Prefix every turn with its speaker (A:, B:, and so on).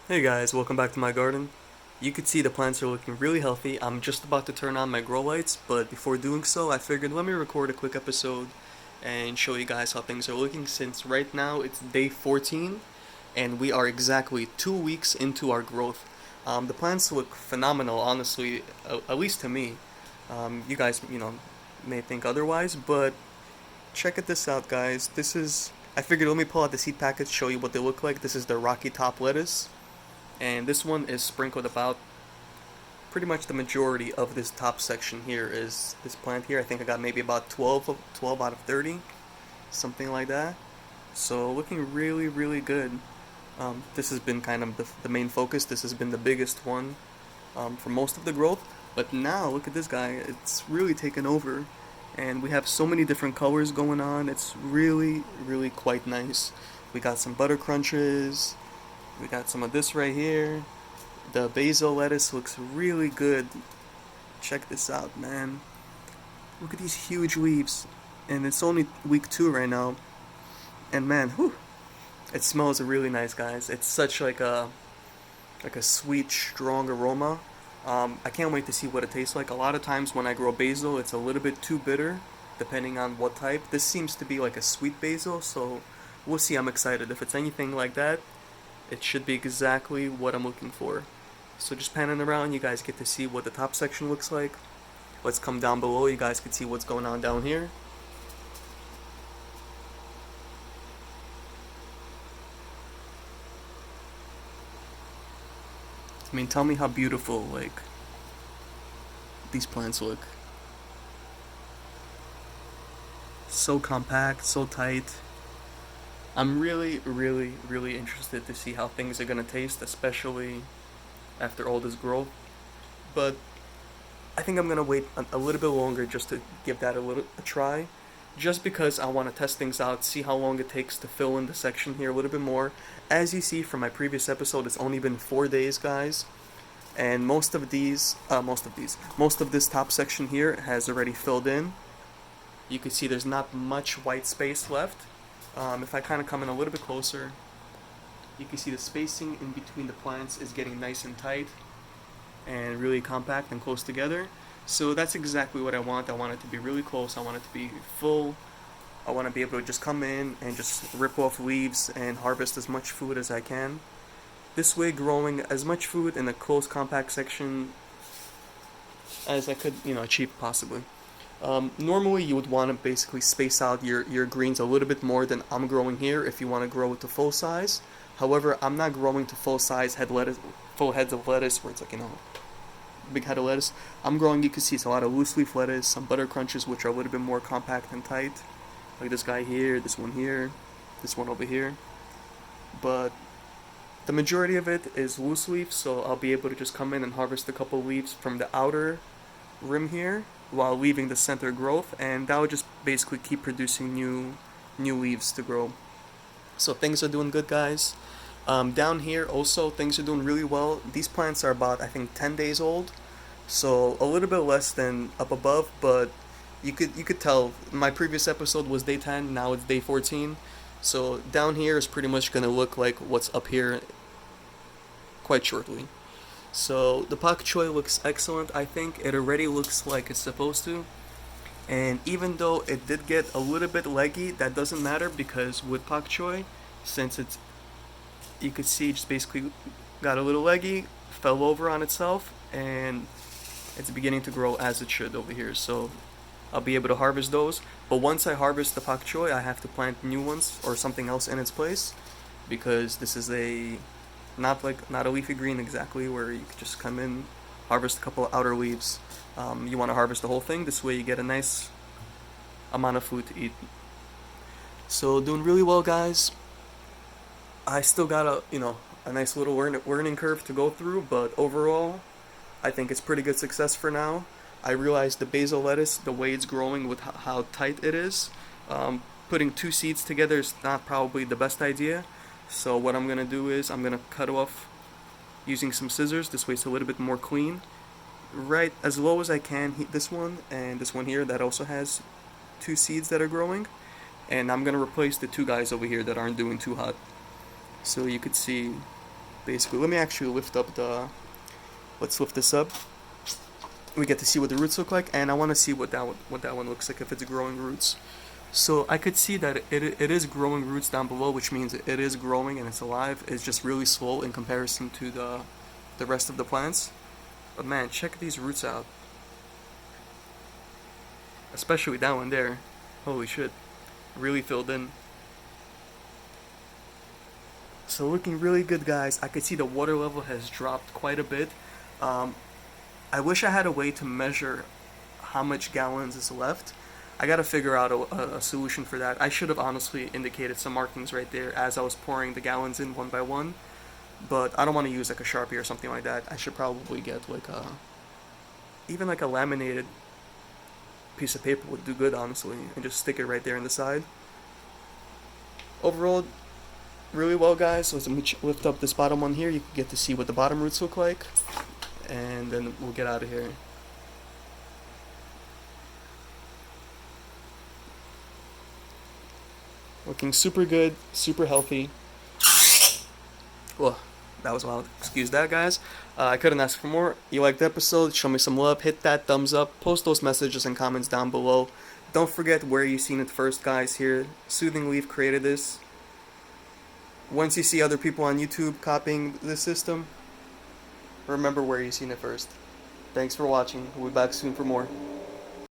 A: Hey guys, welcome back to my garden. You can see the plants are looking really healthy. I'm just about to turn on my grow lights, but before doing so, I figured let me record a quick episode and show you guys how things are looking since right now it's day 14 and we are exactly 2 weeks into our growth. The plants look phenomenal, honestly, at least to me. You guys, may think otherwise, but check this out, guys. I figured let me pull out the seed packets, show you what they look like. This is the Rocky Top lettuce. And this one is sprinkled about pretty much the majority of this top section here is this plant here. I think I got maybe about 12 out of 30, something like that. So looking really, really good. This has been kind of the main focus. This has been the biggest one for most of the growth. But now, look at this guy. It's really taken over. And we have so many different colors going on. It's really, really quite nice. We got some butter crunches. We got some of this right here. The basil lettuce looks really good. Check this out, man. Look at these huge leaves. And it's only week 2 right now. And man, whew, it smells really nice, guys. It's such like a sweet, strong aroma. I can't wait to see what it tastes like. A lot of times when I grow basil, it's a little bit too bitter, depending on what type. This seems to be like a sweet basil, so we'll see. I'm excited. If it's anything like that, it should be exactly what I'm looking for. So just panning around, you guys get to see what the top section looks like. Let's come down below, you guys can see what's going on down here. I mean, tell me how beautiful, like, these plants look. So compact, so tight. I'm really, really, really interested to see how things are gonna taste, especially after all this growth. But I think I'm gonna wait a little bit longer just to give that a try, just because I want to test things out, see how long it takes to fill in the section here a little bit more. As you see from my previous episode, it's only been 4 days, guys, and most of this top section here has already filled in. You can see there's not much white space left. If I kind of come in a little bit closer, you can see the spacing in between the plants is getting nice and tight and really compact and close together. So that's exactly what I want. I want it to be really close. I want it to be full. I want to be able to just come in and just rip off leaves and harvest as much food as I can. This way, growing as much food in a close, compact section as I could, achieve possibly. Normally, you would want to basically space out your greens a little bit more than I'm growing here if you want to grow it to full size. However, I'm not growing to full size full heads of lettuce where it's like, big head of lettuce. I'm growing, you can see it's a lot of loose leaf lettuce, some butter crunches, which are a little bit more compact and tight. Like this guy here, this one over here. But the majority of it is loose leaf, so I'll be able to just come in and harvest a couple leaves from the outer rim here while leaving the center growth, and that will just basically keep producing new leaves to grow. So things are doing good, guys. Down here also things are doing really well. These plants are about, I think, 10 days old, so a little bit less than up above, but you could tell my previous episode was day 10, now it's day 14. So down here is pretty much gonna look like what's up here quite shortly. So the pak choi looks excellent. I think it already looks like it's supposed to. And even though it did get a little bit leggy, that doesn't matter because with pak choi, since it's, you could see just basically got a little leggy, fell over on itself, and it's beginning to grow as it should over here. So I'll be able to harvest those. But once I harvest the pak choi, I have to plant new ones or something else in its place because this is not a leafy green exactly where you could just come in, harvest a couple of outer leaves. You want to harvest the whole thing. This way you get a nice amount of food to eat. So doing really well, guys. I still got a nice little learning curve to go through, but overall, I think it's pretty good success for now. I realized the basil lettuce, the way it's growing with how tight it is, putting two seeds together is not probably the best idea. So what I'm gonna do is I'm gonna cut off using some scissors. This way it's a little bit more clean. Right as low as I can, this one and this one here that also has two seeds that are growing. And I'm gonna replace the two guys over here that aren't doing too hot. So you could see basically. Let me actually lift up the. Let's lift this up. We get to see what the roots look like, and I want to see what that one looks like if it's growing roots. So I could see that it is growing roots down below, which means it is growing and it's alive. It's just really slow in comparison to the rest of the plants. But man, check these roots out. Especially that one there. Holy shit. Really filled in. So looking really good, guys. I could see the water level has dropped quite a bit. Um, I wish I had a way to measure how much gallons is left. I gotta figure out a solution for that. I should have honestly indicated some markings right there as I was pouring the gallons in one by one. But I don't want to use like a Sharpie or something like that. I should probably get like even like a laminated piece of paper would do good, honestly, and just stick it right there in the side. Overall, really well, guys. So let me lift up this bottom one here. You can get to see what the bottom roots look like, and then we'll get out of here. Looking super good, super healthy. Well, that was wild. Excuse that, guys. I couldn't ask for more. You liked the episode? Show me some love. Hit that thumbs up. Post those messages and comments down below. Don't forget where you seen it first, guys. Here, Soothing Leaf created this. Once you see other people on YouTube copying this system, remember where you seen it first. Thanks for watching. We'll be back soon for more.